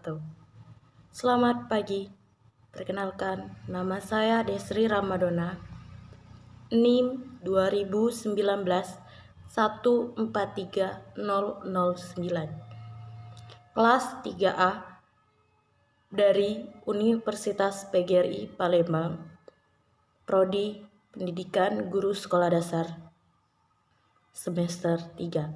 wabarakatuh. Selamat pagi. Perkenalkan, nama saya Desri Ramadona, NIM 2019 143009, kelas 3A dari Universitas PGRI Palembang, Prodi Pendidikan Guru Sekolah Dasar, semester 3.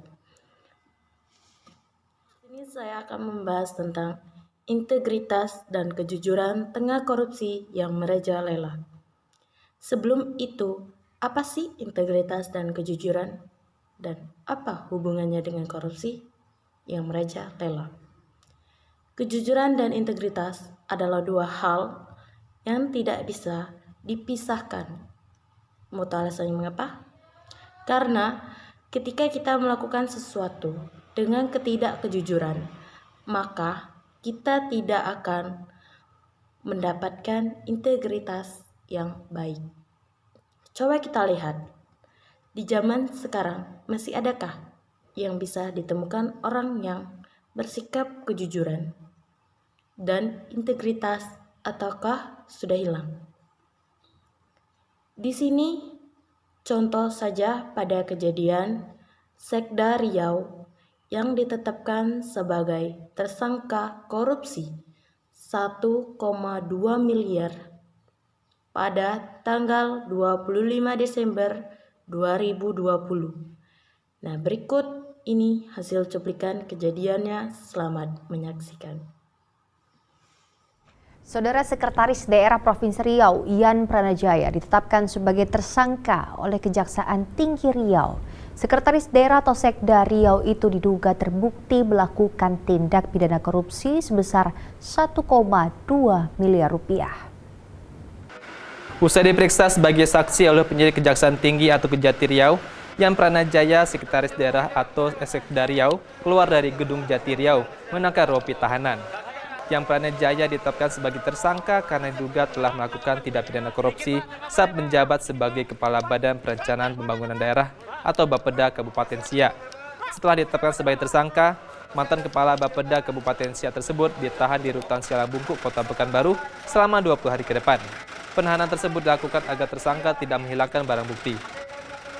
Ini saya akan membahas tentang integritas dan kejujuran tengah korupsi yang merajalela. Sebelum itu, apa sih integritas dan kejujuran? Dan apa hubungannya dengan korupsi yang merajalela? Kejujuran dan integritas adalah dua hal yang tidak bisa dipisahkan. Mau tahu alasannya mengapa? Karena ketika kita melakukan sesuatu dengan ketidakkejujuran, maka kita tidak akan mendapatkan integritas yang baik. Coba kita lihat, di zaman sekarang masih adakah yang bisa ditemukan orang yang bersikap kejujuran dan integritas, ataukah sudah hilang? Di sini contoh saja pada kejadian Sekda Riau yang ditetapkan sebagai tersangka korupsi 1,2 miliar pada tanggal 25 Desember 2020. Nah, berikut ini hasil cuplikan kejadiannya. Selamat menyaksikan. Saudara Sekretaris Daerah Provinsi Riau, Ian Pranajaya, ditetapkan sebagai tersangka oleh Kejaksaan Tinggi Riau. Sekretaris Daerah atau Sekda Riau itu diduga terbukti melakukan tindak pidana korupsi sebesar 1,2 miliar rupiah. Usai diperiksa sebagai saksi oleh penyidik Kejaksaan Tinggi atau Kejati Riau, Ian Pranajaya, Sekretaris Daerah atau Sekda Riau, keluar dari gedung Jati Riau menangkap rompi tahanan. Yang Pranajaya ditetapkan sebagai tersangka karena diduga telah melakukan tindak pidana korupsi saat menjabat sebagai Kepala Badan Perencanaan Pembangunan Daerah atau Bapeda Kabupaten Siak. Setelah ditetapkan sebagai tersangka, mantan Kepala Bapeda Kabupaten Siak tersebut ditahan di Rutan Sialang Bungkuk, Kota Pekanbaru selama 20 hari ke depan. Penahanan tersebut dilakukan agar tersangka tidak menghilangkan barang bukti.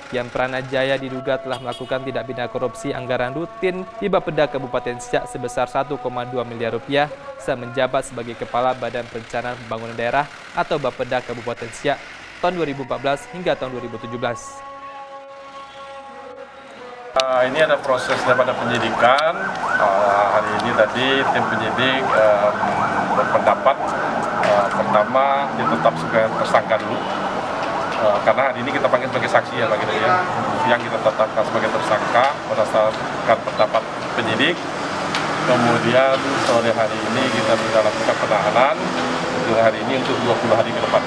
Yang Pranajaya diduga telah melakukan tindak pidana korupsi anggaran rutin di Bapeda Kabupaten Siak sebesar 1,2 miliar rupiah saat menjabat sebagai Kepala Badan Perencanaan Pembangunan Daerah atau Bapeda Kabupaten Siak tahun 2014 hingga tahun 2017. Ini ada proses daripada penyidikan. Hari ini tadi tim penyidik berpendapat pertama ditetap sebagai tersangka dulu. Karena hari ini kita panggil sebagai saksi ya Pak Gita ya. Yang kita tetapkan sebagai tersangka berdasarkan pendapat penyidik. Kemudian sore hari ini kita sudah lakukan penahanan hari ini untuk 20 hari ke depan.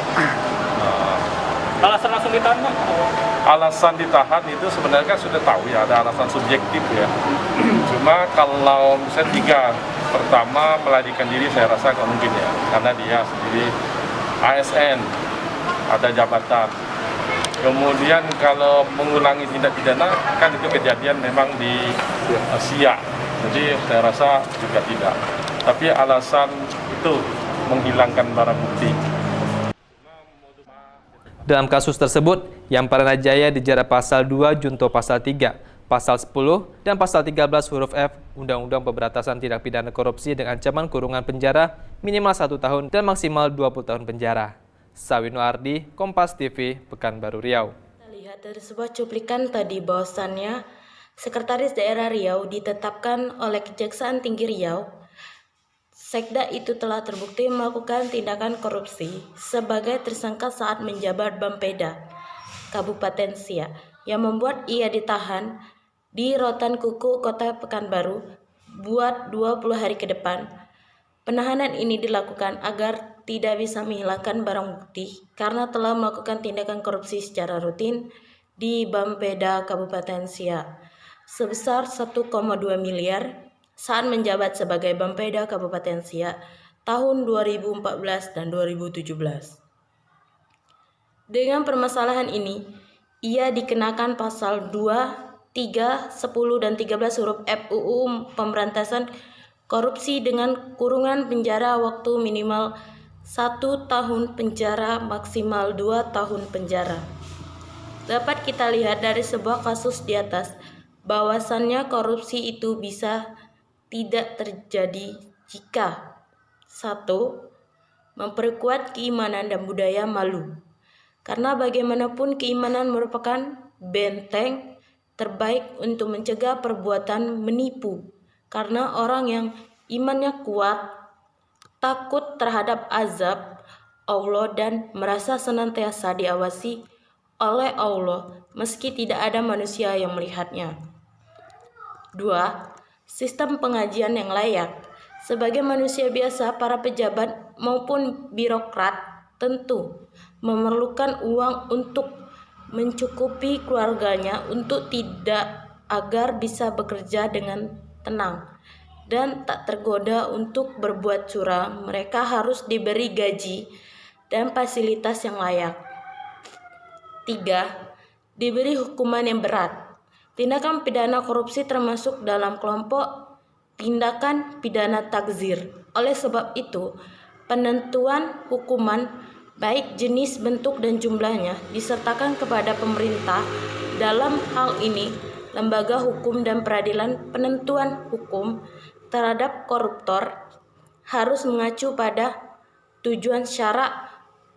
Alasan langsung ditahan, Pak? Alasan ditahan itu sebenarnya kan sudah tahu ya, ada alasan subjektif ya. Cuma kalau misalnya 3, pertama melarikan diri saya rasa nggak mungkin ya, karena dia sendiri ASN, ada jabatan. Kemudian kalau mengulangi tindak pidana kan itu kejadian memang di Siak, jadi saya rasa juga tidak. Tapi alasan itu menghilangkan barang bukti. Dalam kasus tersebut, Yang Pranajaya dijerat pasal 2 junto pasal 3, pasal 10, dan pasal 13 huruf F Undang-Undang Pemberantasan Tindak Pidana Korupsi dengan ancaman kurungan penjara minimal 1 tahun dan maksimal 20 tahun penjara. Sawino Ardi, Kompas TV, Pekanbaru Riau. Kita lihat dari sebuah cuplikan tadi bahwasannya Sekretaris Daerah Riau ditetapkan oleh Kejaksaan Tinggi Riau. Sekda itu telah terbukti melakukan tindakan korupsi sebagai tersangka saat menjabat Bapeda Kabupaten Siak yang membuat ia ditahan di Rotan Kuku, Kota Pekanbaru buat 20 hari ke depan. Penahanan ini dilakukan agar tidak bisa menghilangkan barang bukti karena telah melakukan tindakan korupsi secara rutin di Bapeda Kabupaten Siak sebesar 1,2 miliar saat menjabat sebagai Bapeda Kabupaten Siak tahun 2014 dan 2017. Dengan permasalahan ini, ia dikenakan pasal 2, 3, 10, dan 13 huruf F UU Pemberantasan korupsi dengan kurungan penjara waktu minimal 1 tahun penjara maksimal 2 tahun penjara. Dapat kita lihat dari sebuah kasus di atas bahwasannya korupsi itu bisa tidak terjadi jika 1. Memperkuat keimanan dan budaya malu. Karena bagaimanapun keimanan merupakan benteng terbaik untuk mencegah perbuatan menipu. Karena orang yang imannya kuat, takut terhadap azab Allah dan merasa senantiasa diawasi oleh Allah meski tidak ada manusia yang melihatnya. 2. Sistem pengajian yang layak. Sebagai manusia biasa, para pejabat maupun birokrat tentu memerlukan uang untuk mencukupi keluarganya untuk tidak agar bisa bekerja dengan tenang dan tak tergoda untuk berbuat curang. Mereka harus diberi gaji dan fasilitas yang layak. 3. Diberi hukuman yang berat. Tindakan pidana korupsi termasuk dalam kelompok tindakan pidana takzir. Oleh sebab itu, penentuan hukuman baik jenis, bentuk, dan jumlahnya disertakan kepada pemerintah. Dalam hal ini, lembaga hukum dan peradilan penentuan hukum terhadap koruptor harus mengacu pada tujuan syarak,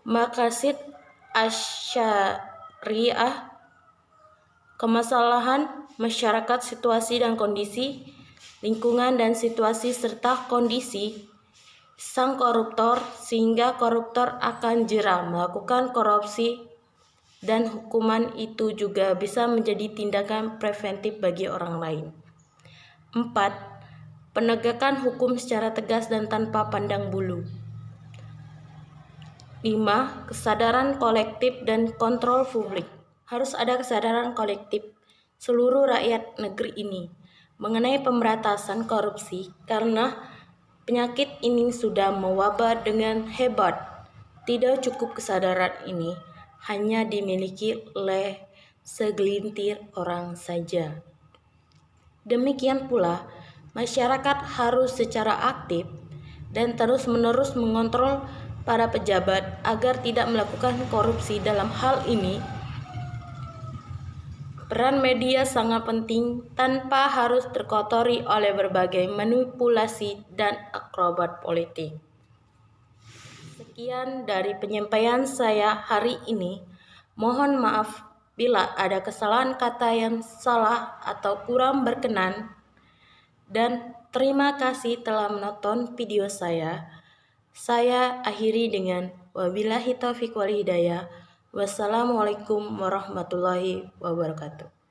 maqasid asy-syariah, kemasalahan masyarakat, situasi dan kondisi lingkungan dan situasi serta kondisi sang koruptor sehingga koruptor akan jera melakukan korupsi, dan hukuman itu juga bisa menjadi tindakan preventif bagi orang lain. 4. Penegakan hukum secara tegas dan tanpa pandang bulu. 5. Kesadaran kolektif dan kontrol publik. Harus ada kesadaran kolektif seluruh rakyat negeri ini mengenai pemberantasan korupsi karena penyakit ini sudah mewabah dengan hebat. Tidak cukup kesadaran ini hanya dimiliki oleh segelintir orang saja. Demikian pula, masyarakat harus secara aktif dan terus-menerus mengontrol para pejabat agar tidak melakukan korupsi. Dalam hal ini, peran media sangat penting tanpa harus terkotori oleh berbagai manipulasi dan akrobat politik. Sekian dari penyampaian saya hari ini. Mohon maaf bila ada kesalahan kata yang salah atau kurang berkenan. Dan terima kasih telah menonton video saya. Saya akhiri dengan wabillahi taufiq wal hidayah. Wassalamualaikum warahmatullahi wabarakatuh.